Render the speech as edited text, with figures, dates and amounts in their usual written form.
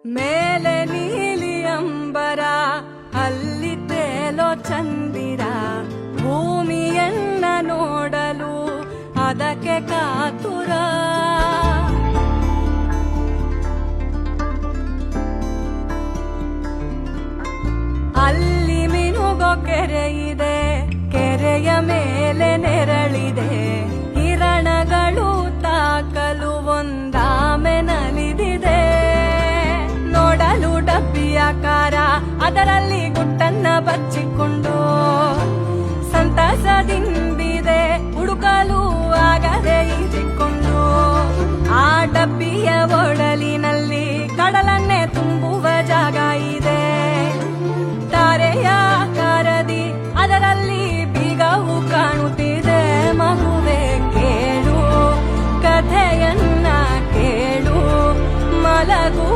ಮೇಲೆ ನೀಲಿ ಅಂಬರ ಅಲ್ಲಿ ತೇಲೋ ಚಂದಿರ ಭೂಮಿಯನ್ನ ನೋಡಲು ಅದಕ್ಕೆ ಕಾತುರ. ಅಲ್ಲಿ ಮಿನುಗೋ ಕೆರೆ ಇದೆ, ಕೆರೆಯ ಮೇಲೆ ನೆರಳಿದೆ, ಹಿರಣಗಳು ತಾಕಲು ಒಂದಾಮೆ ನಲಿದಿದೆ. ನೋಡಲು ಡಬ್ಬಿಯಾಕಾರ ಅದರಲ್ಲಿ ಗುಟ್ಟನ್ನ ಬಚ್ಚಿಕೊಂಡು